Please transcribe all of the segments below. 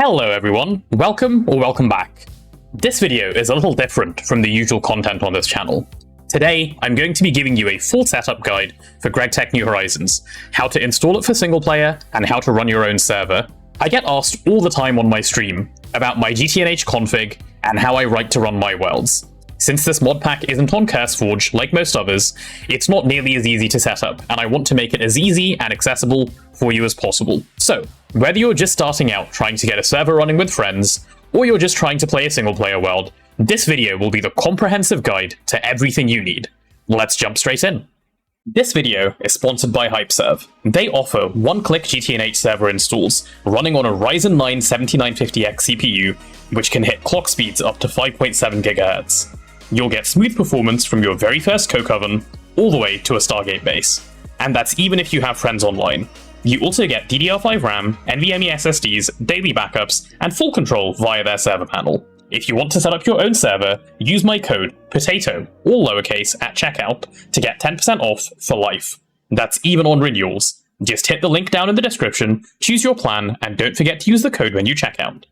Hello everyone, welcome or welcome back. This video is a little different from the usual content on this channel. Today, I'm going to be giving you a full setup guide for GregTech New Horizons, how to install it for single player, and how to run your own server. I get asked all the time on my stream about my GTNH config and how I write to run my worlds. Since this mod pack isn't on CurseForge like most others, it's not nearly as easy to set up, and I want to make it as easy and accessible for you as possible. So, whether you're just starting out trying to get a server running with friends, or you're just trying to play a single player world, this video will be the comprehensive guide to everything you need. Let's jump straight in. This video is sponsored by HypeServ. They offer one-click GTNH server installs running on a Ryzen 9 7950X CPU, which can hit clock speeds up to 5.7 GHz. You'll get smooth performance from your very first Coke oven all the way to a Stargate base. And that's even if you have friends online. You also get DDR5 RAM, NVMe SSDs, daily backups, and full control via their server panel. If you want to set up your own server, use my code POTATO, all lowercase, at checkout to get 10% off for life. That's even on renewals. Just hit the link down in the description, choose your plan, and don't forget to use the code when you check out.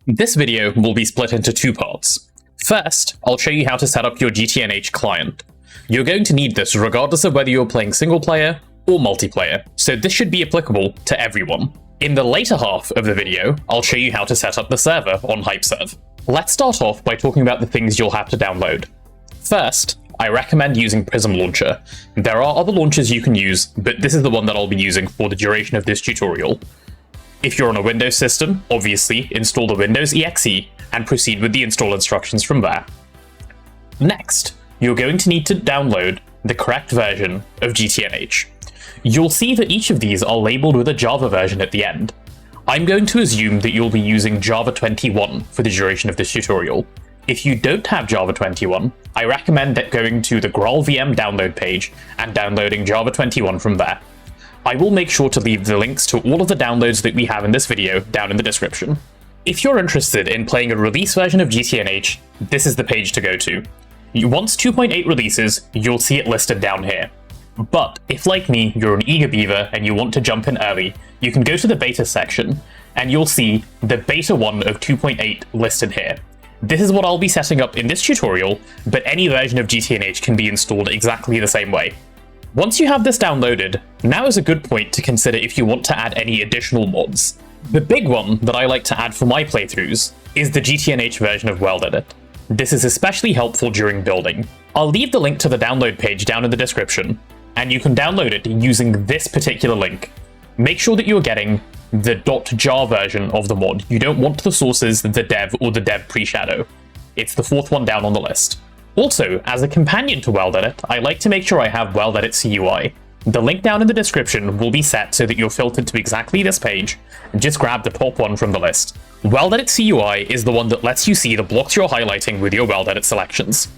This video will be split into two parts. First, I'll show you how to set up your GTNH client. You're going to need this regardless of whether you're playing single player or multiplayer, so this should be applicable to everyone. In the later half of the video, I'll show you how to set up the server on HypeServ. Let's start off by talking about the things you'll have to download. First, I recommend using Prism Launcher. There are other launchers you can use, but this is the one that I'll be using for the duration of this tutorial. If you're on a Windows system, obviously install the Windows exe and proceed with the install instructions from there. Next, you're going to need to download the correct version of GTNH. You'll see that each of these are labeled with a Java version at the end. I'm going to assume that you'll be using Java 21 for the duration of this tutorial. If you don't have Java 21, I recommend that going to the GraalVM download page and downloading Java 21 from there. I will make sure to leave the links to all of the downloads that we have in this video down in the description. If you're interested in playing a release version of GTNH, this is the page to go to. Once 2.8 releases, you'll see it listed down here. But if, like me, you're an eager beaver and you want to jump in early, you can go to the beta section, and you'll see the beta 1 of 2.8 listed here. This is what I'll be setting up in this tutorial, but any version of GTNH can be installed exactly the same way. Once you have this downloaded, now is a good point to consider if you want to add any additional mods. The big one that I like to add for my playthroughs is the GTNH version of WorldEdit. This is especially helpful during building. I'll leave the link to the download page down in the description, and you can download it using this particular link. Make sure that you're getting the .jar version of the mod. You don't want the sources, the dev, or the dev pre-shadow. It's the fourth one down on the list. Also, as a companion to WorldEdit, I like to make sure I have WorldEdit CUI. The link down in the description will be set so that you're filtered to exactly this page, and just grab the top one from the list. WorldEdit CUI is the one that lets you see the blocks you're highlighting with your WorldEdit selections.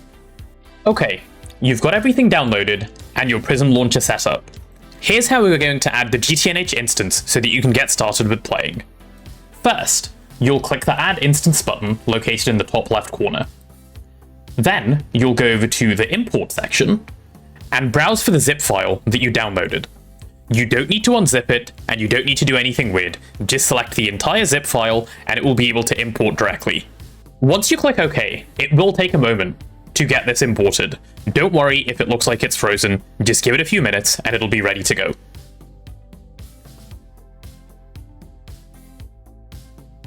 Okay, you've got everything downloaded and your Prism launcher set up. Here's how we're going to add the GTNH instance so that you can get started with playing. First, you'll click the Add Instance button located in the top left corner. Then, you'll go over to the Import section and browse for the zip file that you downloaded. You don't need to unzip it, and you don't need to do anything weird. Just select the entire zip file, and it will be able to import directly. Once you click OK, it will take a moment to get this imported. Don't worry if it looks like it's frozen, just give it a few minutes, and it'll be ready to go.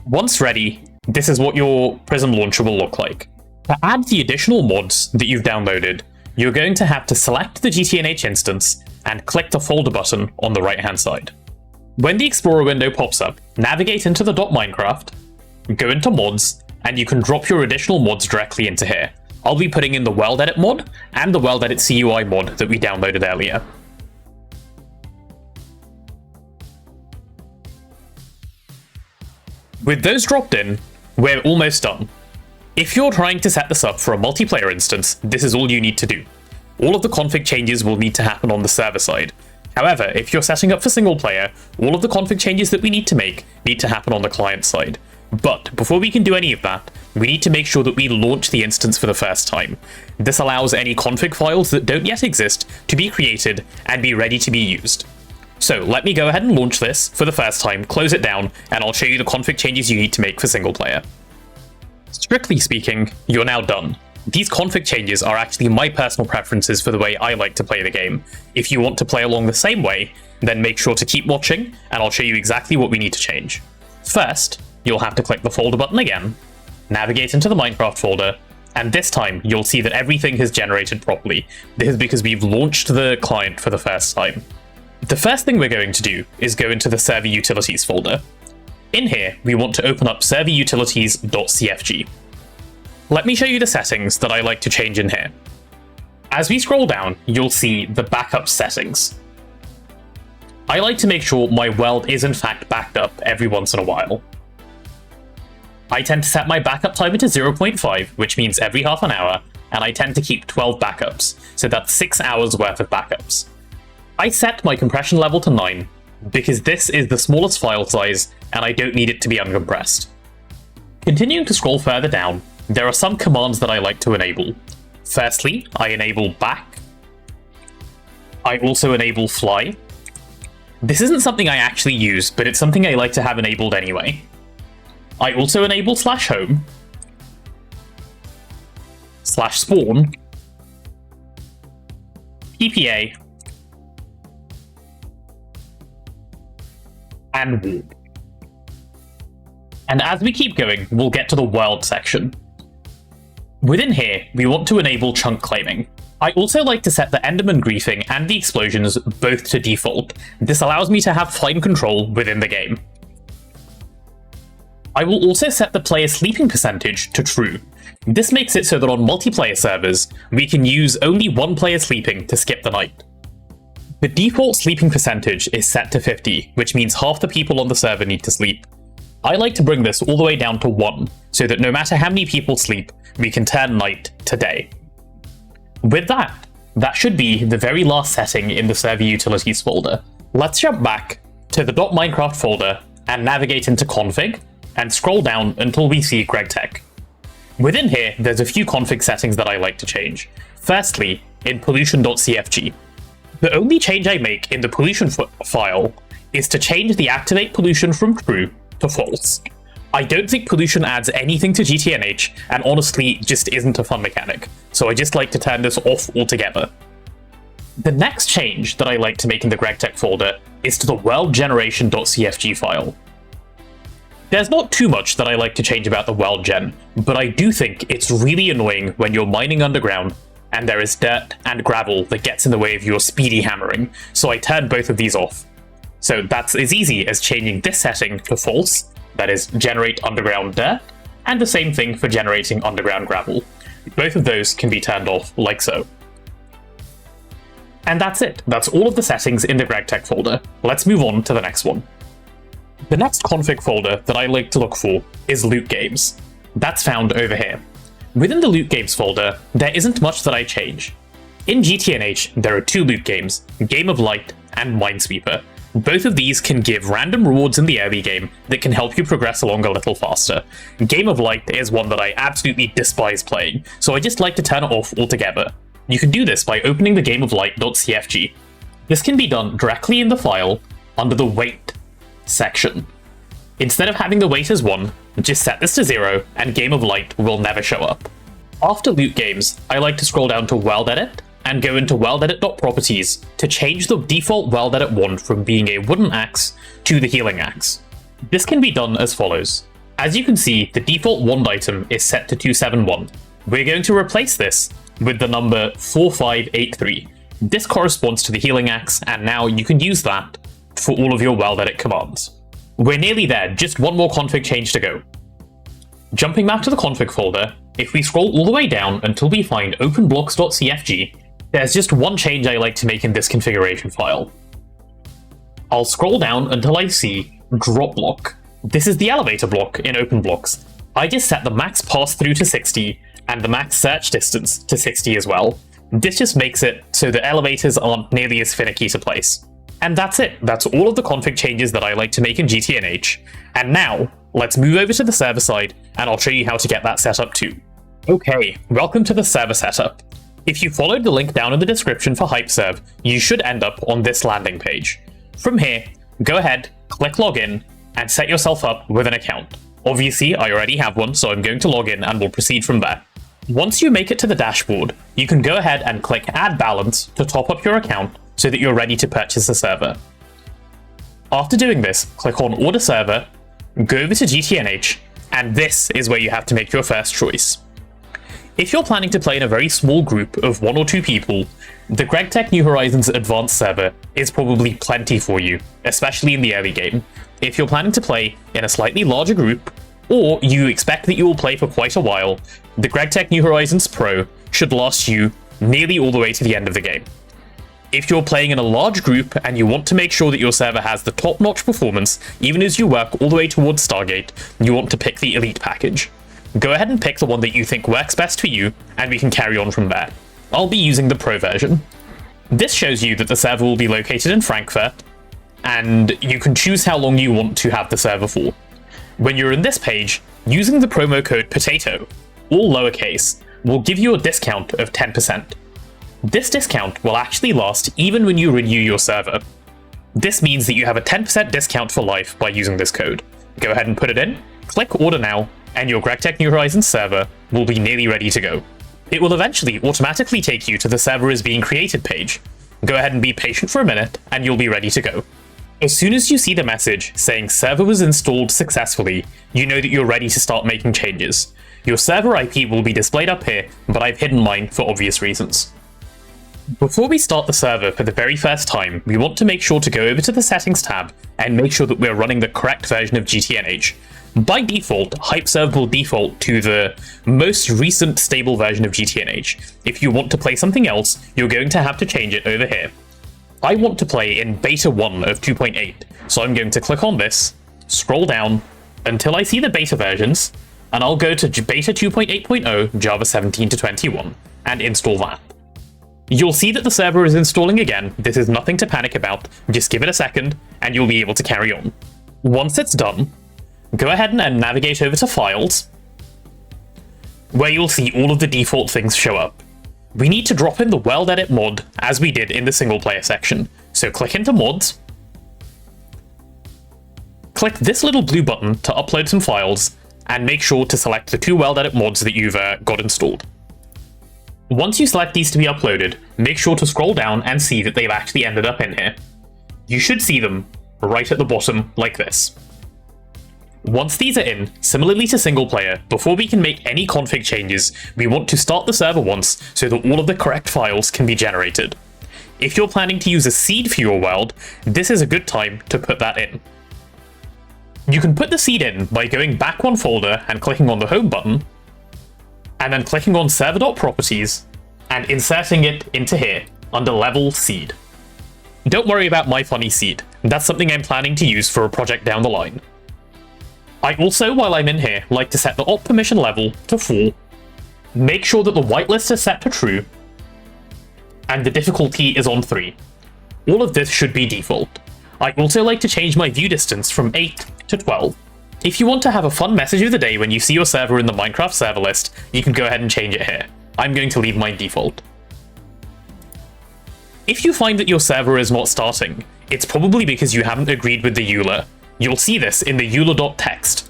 Once ready, this is what your Prism launcher will look like. To add the additional mods that you've downloaded, you're going to have to select the GTNH instance and click the folder button on the right-hand side. When the Explorer window pops up, navigate into the .minecraft, go into mods, and you can drop your additional mods directly into here. I'll be putting in the WorldEdit mod and the WorldEdit CUI mod that we downloaded earlier. With those dropped in, we're almost done. If you're trying to set this up for a multiplayer instance, this is all you need to do. All of the config changes will need to happen on the server side. However, if you're setting up for single player, all of the config changes that we need to make need to happen on the client side. But before we can do any of that, we need to make sure that we launch the instance for the first time. This allows any config files that don't yet exist to be created and be ready to be used. So let me go ahead and launch this for the first time, close it down, and I'll show you the config changes you need to make for single player. Strictly speaking, you're now done. These config changes are actually my personal preferences for the way I like to play the game. If you want to play along the same way, then make sure to keep watching, and I'll show you exactly what we need to change. First, you'll have to click the folder button again, navigate into the Minecraft folder, and this time you'll see that everything has generated properly. This is because we've launched the client for the first time. The first thing we're going to do is go into the server utilities folder. In here, we want to open up serverutilities.cfg. Let me show you the settings that I like to change in here. As we scroll down, you'll see the backup settings. I like to make sure my world is in fact backed up every once in a while. I tend to set my backup timer to 0.5, which means every half an hour, and I tend to keep 12 backups, so that's 6 hours worth of backups. I set my compression level to 9, because this is the smallest file size, and I don't need it to be uncompressed. Continuing to scroll further down, there are some commands that I like to enable. Firstly, I enable back. I also enable fly. This isn't something I actually use, but it's something I like to have enabled anyway. I also enable /home, /spawn, PPA, and warp. And as we keep going, we'll get to the world section. Within here, we want to enable chunk claiming. I also like to set the Enderman griefing and the explosions both to default. This allows me to have fine control within the game. I will also set the player sleeping percentage to true. This makes it so that on multiplayer servers, we can use only one player sleeping to skip the night. The default sleeping percentage is set to 50, which means half the people on the server need to sleep. I like to bring this all the way down to 1, so that no matter how many people sleep, we can turn night to day. With that should be the very last setting in the server utilities folder. Let's jump back to the .minecraft folder and navigate into config, and scroll down until we see GregTech. Within here, there's a few config settings that I like to change. Firstly, in pollution.cfg. The only change I make in the pollution file is to change the activate pollution from true to false. I don't think pollution adds anything to GTNH, and honestly just isn't a fun mechanic, so I just like to turn this off altogether. The next change that I like to make in the GregTech folder is to the worldgeneration.cfg file. There's not too much that I like to change about the world gen, but I do think it's really annoying when you're mining underground and there is dirt and gravel that gets in the way of your speedy hammering, so I turn both of these off. So that's as easy as changing this setting to false, that is, generate underground dirt, and the same thing for generating underground gravel. Both of those can be turned off like so. And that's it. That's all of the settings in the GregTech folder. Let's move on to the next one. The next config folder that I like to look for is loot games. That's found over here. Within the loot games folder, there isn't much that I change. In GTNH, there are 2 loot games, Game of Light and Minesweeper. Both of these can give random rewards in the early game that can help you progress along a little faster. Game of Light is one that I absolutely despise playing, so I just like to turn it off altogether. You can do this by opening the gameoflight.cfg. This can be done directly in the file under the weight section. Instead of having the weight as 1, just set this to 0 and Game of Light will never show up. After loot games, I like to scroll down to World Edit and go into worldedit.properties to change the default World Edit wand from being a wooden axe to the healing axe. This can be done as follows. As you can see, the default wand item is set to 271. We're going to replace this with the number 4583. This corresponds to the healing axe, and now you can use that for all of your World Edit commands. We're nearly there, just one more config change to go. Jumping back to the config folder, if we scroll all the way down until we find openblocks.cfg, there's just one change I like to make in this configuration file. I'll scroll down until I see drop block. This is the elevator block in OpenBlocks. I just set the max pass through to 60 and the max search distance to 60 as well. This just makes it so the elevators aren't nearly as finicky to place. And that's it. That's all of the config changes that I like to make in GTNH. And now, let's move over to the server side, and I'll show you how to get that set up too. Okay, welcome to the server setup. If you followed the link down in the description for HypeServ, you should end up on this landing page. From here, go ahead, click login, and set yourself up with an account. Obviously, I already have one, so I'm going to log in and we'll proceed from there. Once you make it to the dashboard, you can go ahead and click Add Balance to top up your account so that you're ready to purchase a server. After doing this, click on Order Server, go over to GTNH, and this is where you have to make your first choice. If you're planning to play in a very small group of 1 or 2 people, the GregTech New Horizons Advanced server is probably plenty for you, especially in the early game. If you're planning to play in a slightly larger group, or you expect that you will play for quite a while, the GregTech New Horizons Pro should last you nearly all the way to the end of the game. If you're playing in a large group and you want to make sure that your server has the top-notch performance, even as you work all the way towards Stargate, you want to pick the Elite package. Go ahead and pick the one that you think works best for you, and we can carry on from there. I'll be using the Pro version. This shows you that the server will be located in Frankfurt, and you can choose how long you want to have the server for. When you're in this page, using the promo code POTATO, all lowercase, will give you a discount of 10%. This discount will actually last even when you renew your server. This means that you have a 10% discount for life by using this code. Go ahead and put it in, click Order Now, and your GregTech New Horizons server will be nearly ready to go. It will eventually automatically take you to the server is being created page. Go ahead and be patient for a minute, and you'll be ready to go. As soon as you see the message saying server was installed successfully, you know that you're ready to start making changes. Your server IP will be displayed up here, but I've hidden mine for obvious reasons. Before we start the server for the very first time, we want to make sure to go over to the Settings tab and make sure that we're running the correct version of GTNH. By default, HypeServ will default to the most recent stable version of GTNH. If you want to play something else, you're going to have to change it over here. I want to play in Beta 1 of 2.8, so I'm going to click on this, scroll down until I see the beta versions, and I'll go to Beta 2.8.0 Java 17 to 21 and install that. You'll see that the server is installing again. This is nothing to panic about. Just give it a second, and you'll be able to carry on. Once it's done, go ahead and navigate over to Files, where you'll see all of the default things show up. We need to drop in the World Edit mod, as we did in the Singleplayer section. So click into Mods, click this little blue button to upload some files, and make sure to select the 2 World Edit mods that you've got installed. Once you select these to be uploaded, make sure to scroll down and see that they've actually ended up in here. You should see them right at the bottom, like this. Once these are in, similarly to Singleplayer, before we can make any config changes, we want to start the server once so that all of the correct files can be generated. If you're planning to use a seed for your world, this is a good time to put that in. You can put the seed in by going back one folder and clicking on the Home button, and then clicking on Server.Properties and inserting it into here under Level Seed. Don't worry about my funny seed. That's something I'm planning to use for a project down the line. I also, while I'm in here, like to set the op permission level to 4, make sure that the whitelist is set to true, and the difficulty is on 3. All of this should be default. I also like to change my view distance from 8 to 12. If you want to have a fun message of the day when you see your server in the Minecraft server list, you can go ahead and change it here. I'm going to leave mine default. If you find that your server is not starting, it's probably because you haven't agreed with the EULA. You'll see this in the EULA.txt.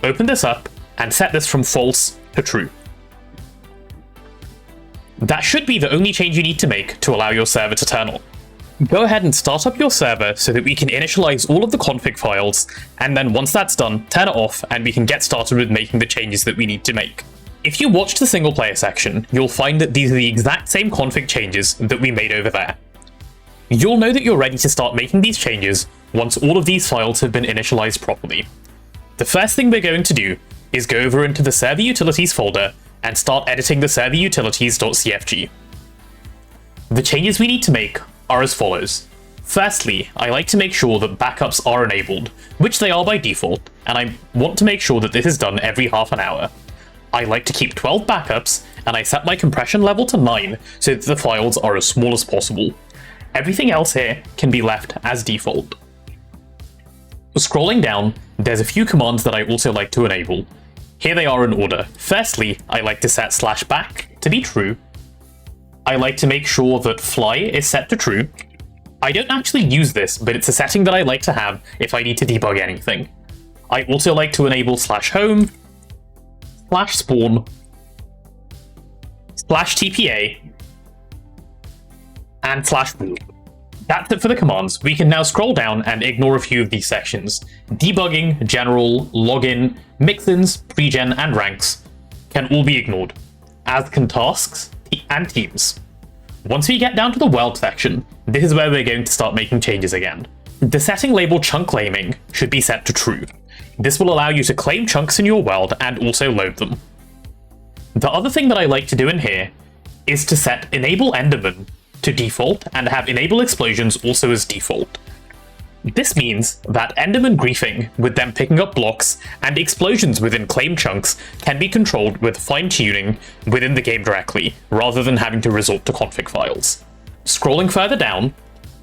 Open this up and set this from false to true. That should be the only change you need to make to allow your server to turn on. Go ahead and start up your server so that we can initialize all of the config files, and then once that's done, turn it off and we can get started with making the changes that we need to make. If you watch the Singleplayer section, you'll find that these are the exact same config changes that we made over there. You'll know that you're ready to start making these changes once all of these files have been initialized properly. The first thing we're going to do is go over into the server utilities folder and start editing the server utilities.cfg. The changes we need to make are as follows. Firstly, I like to make sure that backups are enabled, which they are by default, and I want to make sure that this is done every half an hour. I like to keep 12 backups, and I set my compression level to 9 so that the files are as small as possible. Everything else here can be left as default. Scrolling down, there's a few commands that I also like to enable. Here they are in order. Firstly, I like to set /back to be true. I like to make sure that fly is set to true. I don't actually use this, but it's a setting that I like to have if I need to debug anything. I also like to enable /home, /spawn, /tpa, and /root. That's it for the commands. We can now scroll down and ignore a few of these sections. Debugging, general, login, mixins, pregen, and ranks can all be ignored, as can tasks and teams. Once we get down to the world section, this is where we're going to start making changes again. The setting labeled chunk claiming should be set to true. This will allow you to claim chunks in your world and also load them. The other thing that I like to do in here is to set enable Enderman to default and have enable explosions also as default. This means that Enderman griefing with them picking up blocks and explosions within claimed chunks can be controlled with fine-tuning within the game directly, rather than having to resort to config files. Scrolling further down,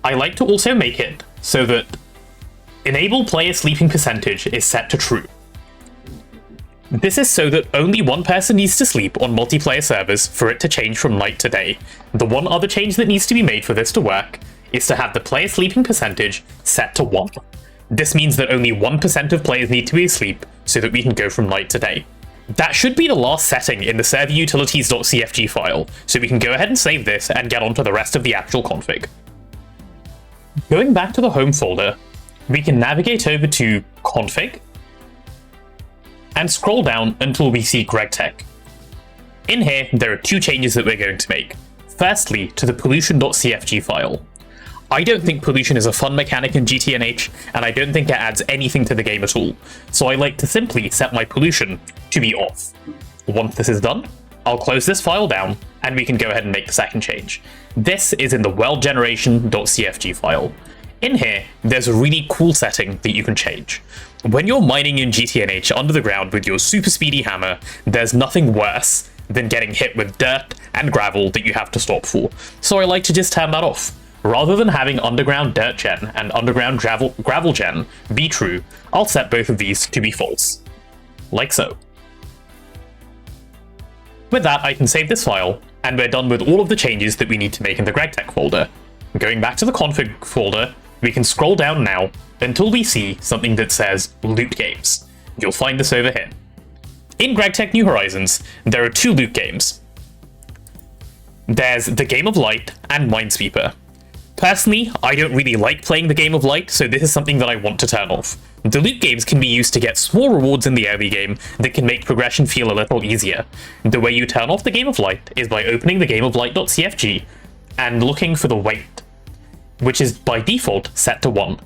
I like to also make it so that enable player sleeping percentage is set to true. This is so that only one person needs to sleep on multiplayer servers for it to change from night to day. The one other change that needs to be made for this to work is to have the player sleeping percentage set to 1. This means that only 1% of players need to be asleep so that we can go from night to day. That should be the last setting in the serverutilities.cfg file, so we can go ahead and save this and get on to the rest of the actual config. Going back to the home folder, we can navigate over to config, and scroll down until we see GregTech. In here, there are 2 changes that we're going to make. Firstly, to the pollution.cfg file. I don't think pollution is a fun mechanic in GTNH, and I don't think it adds anything to the game at all, so I like to simply set my pollution to be off. Once this is done, I'll close this file down, and we can go ahead and make the second change. This is in the worldgeneration.cfg file. In here, there's a really cool setting that you can change. When you're mining in GTNH under the ground with your super speedy hammer, there's nothing worse than getting hit with dirt and gravel that you have to stop for. So I like to just turn that off. Rather than having underground dirt gen and underground gravel gen be true, I'll set both of these to be false. Like so. With that, I can save this file, and we're done with all of the changes that we need to make in the GregTech folder. Going back to the config folder, we can scroll down now until we see something that says Loot Games. You'll find this over here. In GregTech New Horizons, there are 2 loot games. There's the Game of Light and Minesweeper. Personally, I don't really like playing the Game of Light, so this is something that I want to turn off. The loot games can be used to get small rewards in the early game that can make progression feel a little easier. The way you turn off the Game of Light is by opening the gameoflight.cfg and looking for the weight, which is by default set to 1.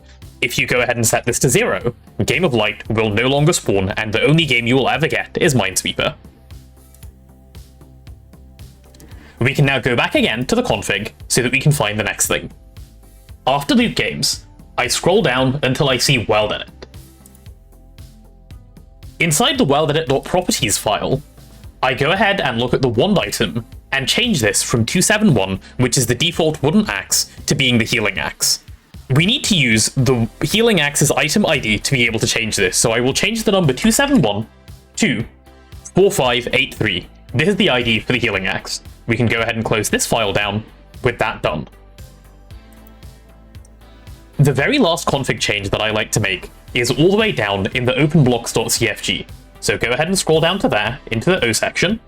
If you go ahead and set this to 0, Game of Light will no longer spawn, and the only game you will ever get is Minesweeper. We can now go back again to the config so that we can find the next thing. After loot games, I scroll down until I see World Edit. Inside the worldedit.properties file, I go ahead and look at the wand item and change this from 271, which is the default wooden axe, to being the healing axe. We need to use the healing axe's item ID to be able to change this, so I will change the number 271 to 4583. This is the ID for the healing axe. We can go ahead and close this file down with that done. The very last config change that I like to make is all the way down in the openblocks.cfg. So go ahead and scroll down to there, into the O section.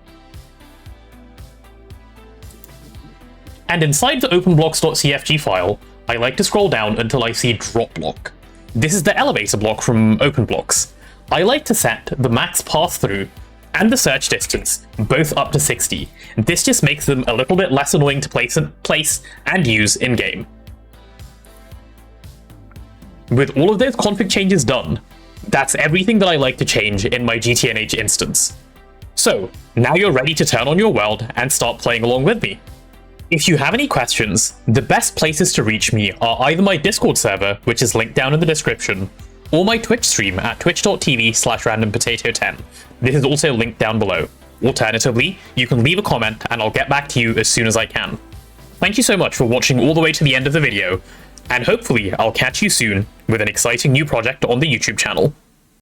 And inside the openblocks.cfg file, I like to scroll down until I see drop block. This is the elevator block from OpenBlocks. I like to set the max pass through and the search distance both up to 60. This just makes them a little bit less annoying to place and use in-game. With all of those config changes done, that's everything that I like to change in my GTNH instance. So, now you're ready to turn on your world and start playing along with me. If you have any questions, the best places to reach me are either my Discord server, which is linked down in the description, or my Twitch stream at twitch.tv/randompotato10. This is also linked down below. Alternatively, you can leave a comment and I'll get back to you as soon as I can. Thank you so much for watching all the way to the end of the video, and hopefully I'll catch you soon with an exciting new project on the YouTube channel.